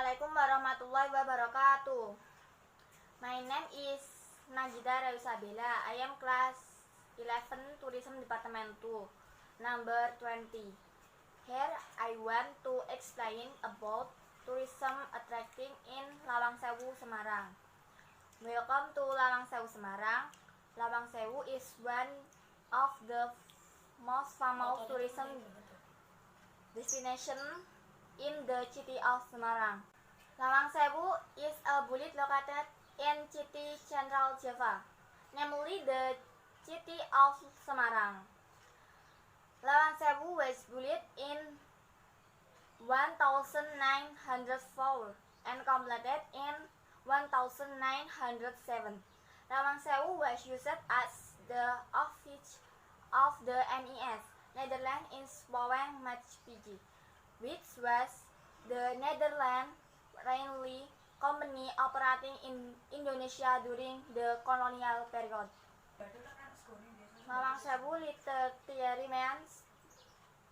Assalamualaikum warahmatullahi wabarakatuh. My name is Nagita Rawisabela. I am class 11 Tourism Department 2, number 20. Here I want to explain about tourism attracting in Lawang Sewu, Semarang. Welcome to Lawang Sewu, Semarang. Lawang Sewu is one of the most famous tourism destination in the city of Semarang. Lawang Sewu is a village located in city Central Java, namely the city of Semarang. Lawang Sewu was built in 1904 and completed in 1907. Lawang Sewu was used as the office of the NES, Netherlands Spoorwegmaatschappij, which was the Netherlands Railway Company operating in Indonesia during the colonial period. Lawang Sewu literally means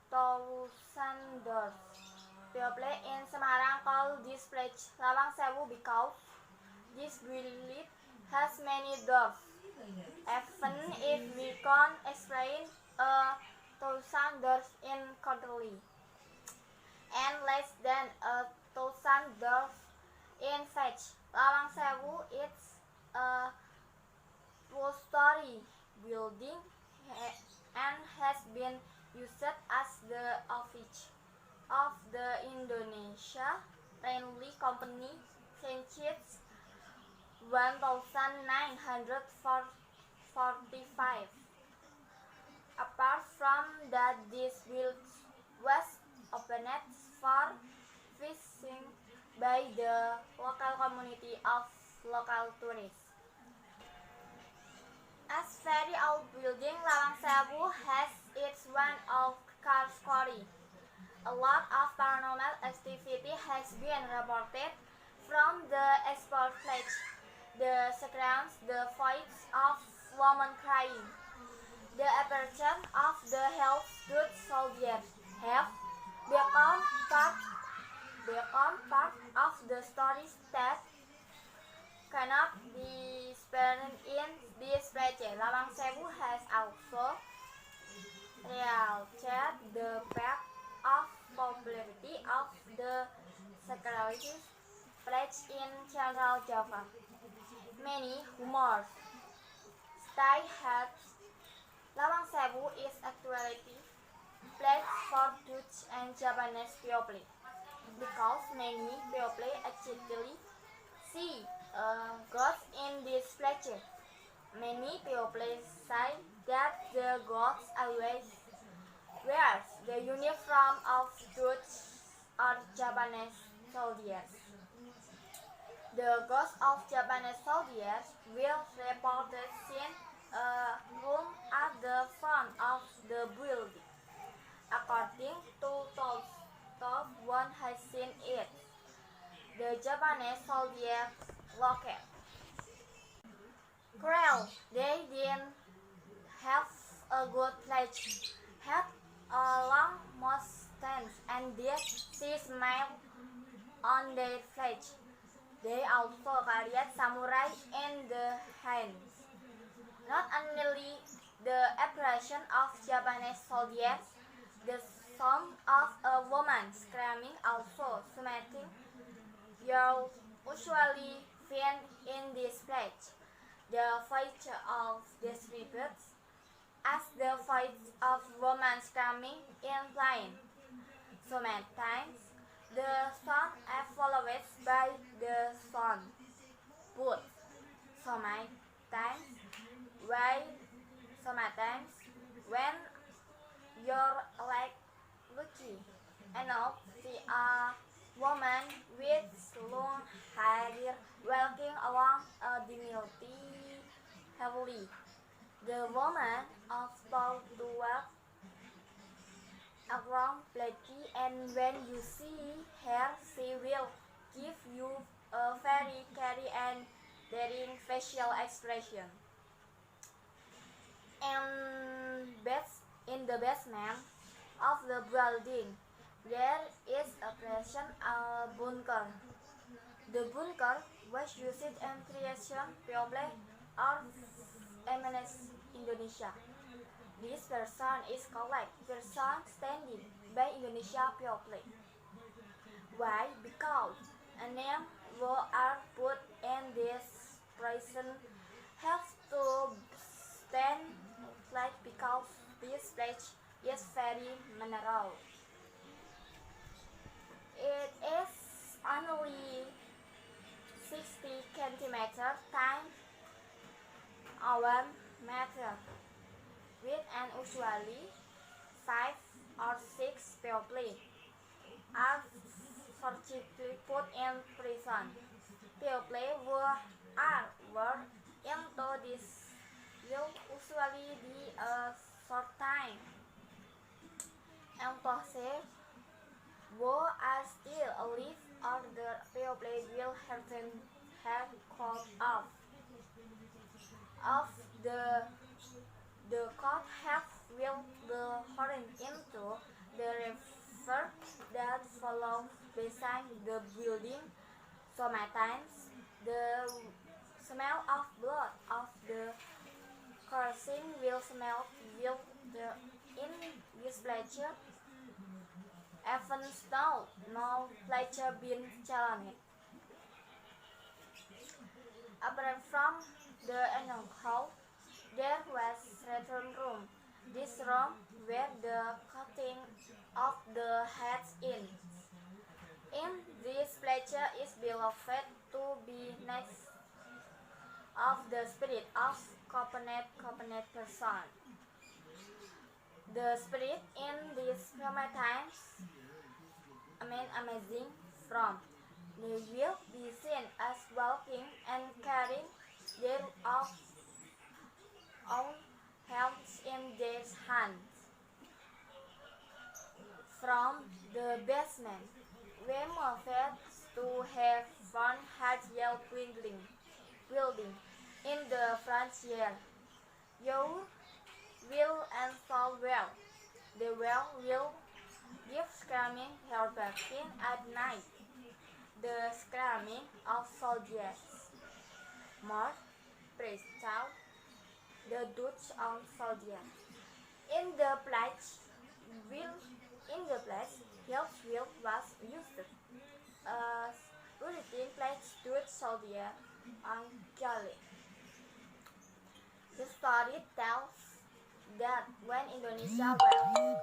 thousand doors. People in Semarang call this place Lawang Sewu because this village has many doors. Even if we can't explain a thousand doors in quarterly and less than a thousand doors in fact, Lawang Sewu is a two-story building and has been used as the office of the Indonesia Railway Company since 1945. Apart from that, this village was opened for fishing by the local community of local tourists. As very old building, Lawang Sewu has its one of car story. A lot of paranormal activity has been reported from the expert place. The screams, the voice of women crying, the apparition of the health-foot soldiers have become part of the stories that cannot be explained in this page. Lawang Sewu has also realized the fact of popularity of the security place in Central Java. Many rumors stay that Lawang Sewu is actually place for Dutch and Japanese people, because many people actually see ghosts in this place. Many people say that the ghosts always wears the uniform of Dutch or Japanese soldiers. The ghosts of Japanese soldiers will reported seen a room at the front of the building. According to those one has seen it, the Japanese soldiers locked. Cruel, they didn't have a good place, had a long mustache and deep sea smile on their flesh. They also carried samurai in the hands. Not only the apparition of Japanese soldiers, the sound of a woman screaming also something you usually find in this place. The voice of described as the voice of woman screaming in plain. Sometimes the sound is followed by the sound but sometimes when you're like lucky enough see a woman with long hair walking along a dimly heavily. The woman of tall to walk around blacky, and when you see her she will give you a very scary and daring facial expression. In the basement of the building, there is a present a bunker. The bunker was used in creation People of Eminence Indonesia. This person is called person standing by Indonesia People. Why? Because a name are put in this present helps to stand flat because this place is very mineral. It is only 60 centimeter times 1 meter with an usually 5 or 6 people are forcibly put in prison. People who are into this will usually be a short time. Entonces, who are still alive or the people will have caught off. Of the court have will the horn into the river that follows beside the building. Sometimes the smell of blood of the crossing will smell will the in this pleasure even though no pleasure been challenged. Apart from the annual hall, there was return room. This room where the cutting of the heads in this pleasure is beloved to be next of the spirit of covenant person. The spirit in these times amazing from they will be seen as walking and carrying their own helps in their hands. From the basement, we moved to have one hard-yell building in the frontier. You will install well. The well will give screaming her barking at night. The screaming of soldiers. More precise, the Dutch on soldiers. In the place, Hillsville was used as routine place Dutch soldier on Jolly. The story tells that when Indonesia was conquered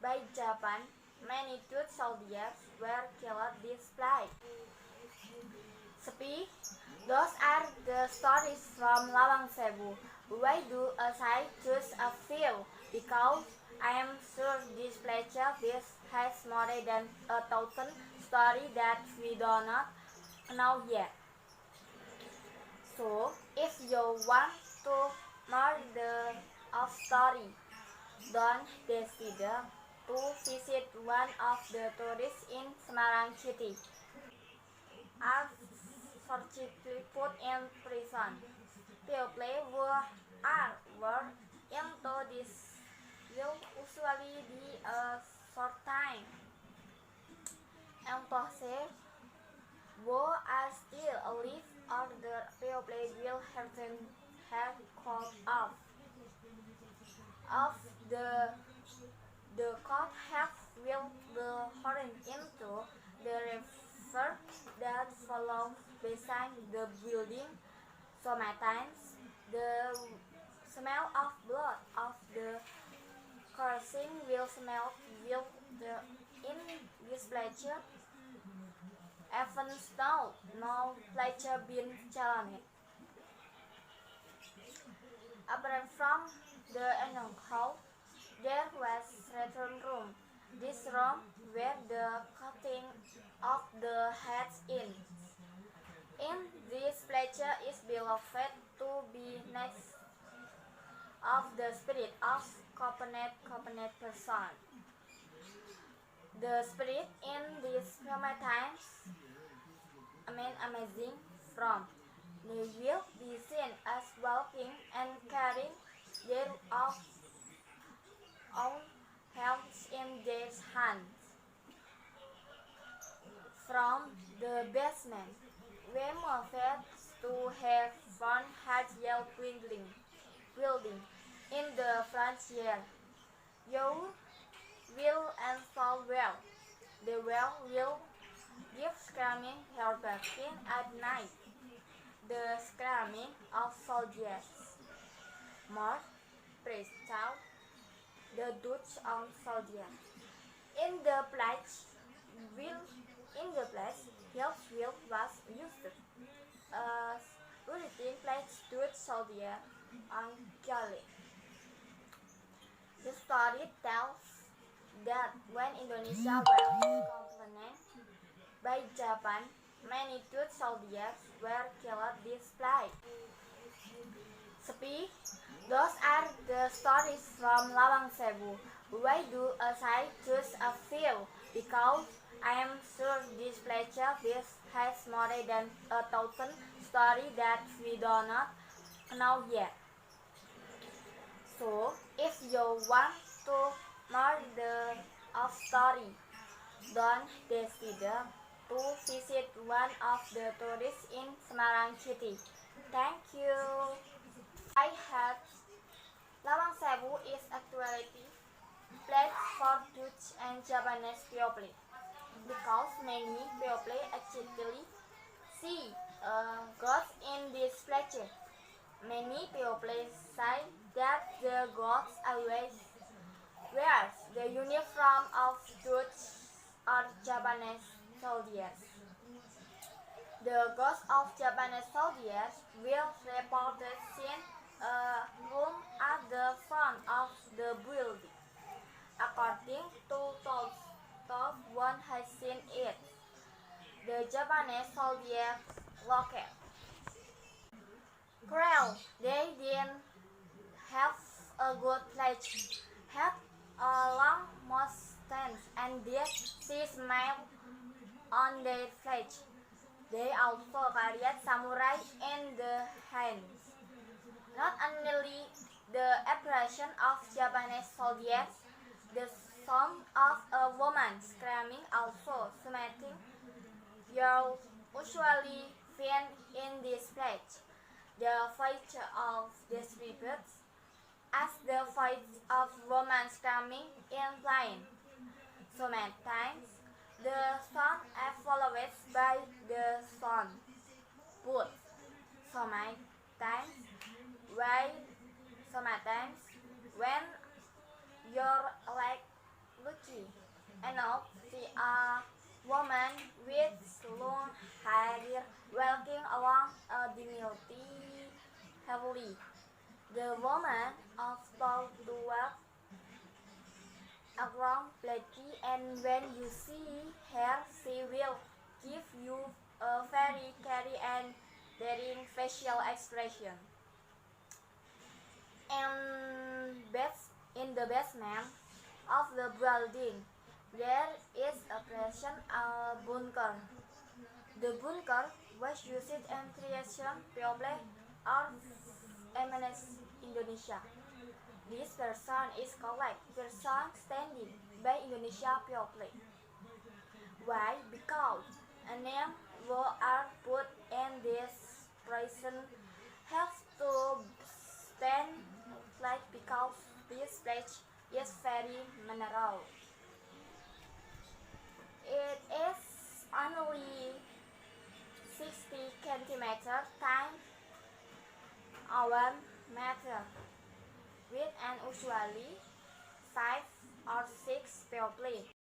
by Japan, many Dutch soldiers were killed this place. Sepi, those are the stories from Lawang Sewu. Why do I choose a few? Because I am sure this pleasure has more than 1,000 stories that we do not know yet. So, if you want to more of story, don't hesitate to visit one of the tourists in Semarang City. Are forcibly put in prison. People who are into this will usually be a short time. Entonces, who are still alive or the people will have caught off. Of the court have will the horn into the river that follows beside the building. Sometimes the smell of blood of the crossing will smell will the in this pleasure even though no pleasure been challenged. Apart from the annual hall, there was return room. This room where the cutting of the heads in this pleasure is beloved to be next of the spirit of covenant person. The spirit in these times amazing from they will be seen as walking and carrying their own helps in their hands. From the basement, we moved to her front hard-yellow building. In the front yard, you will install well. The well will give screaming her barking at night. The screaming of soldiers. More precise, the Dutch on soldiers. In the place, Hillsville was used as routine place Dutch soldiers on Jolly. The story tells that when Indonesia was conquered by Japan, many Dutch soldiers were killed this place. Sepi, those are the stories from Lawang Sewu. Why do I choose a few? Because I am sure this place has more than 1,000 stories that we do not know yet. So, if you want to know the story, don't hesitate to visit one of the tourists in Semarang City. Thank you. I heard Lawang Sewu is actually place for Dutch and Japanese people because many people actually see ghosts in this place. Many people say that the ghost always wears the uniform of Dutch or Japanese soldiers. The ghost of Japanese soldiers will report seen a room at the front of the building. According to those one has seen it, the Japanese soldiers locked. Cruel, they didn't have a good place, had a long mustache and deep sea smell on their flesh. They also carried samurai in the hands. Not only the apparition of Japanese soldiers, the sound of a woman screaming also something you usually find in this place. The voice of the spirits as the voice of woman screaming in flying. Sometimes the sound is followed by the sound but sometimes when you're like lucky enough see a woman with long hair walking along a dimly heavily. The woman of tall to walk around blacky, and when you see her she will give you a very scary and daring facial expression. In the basement of the building, there is a present bunker. The bunker was used in creation people of eminence Indonesia. This person is called person standing by Indonesia people. Why? Because a name are put in this prison has to stand flat because this place is very mineral. It is only 60 centimeters times 1 meter with an usually 5 or 6 people.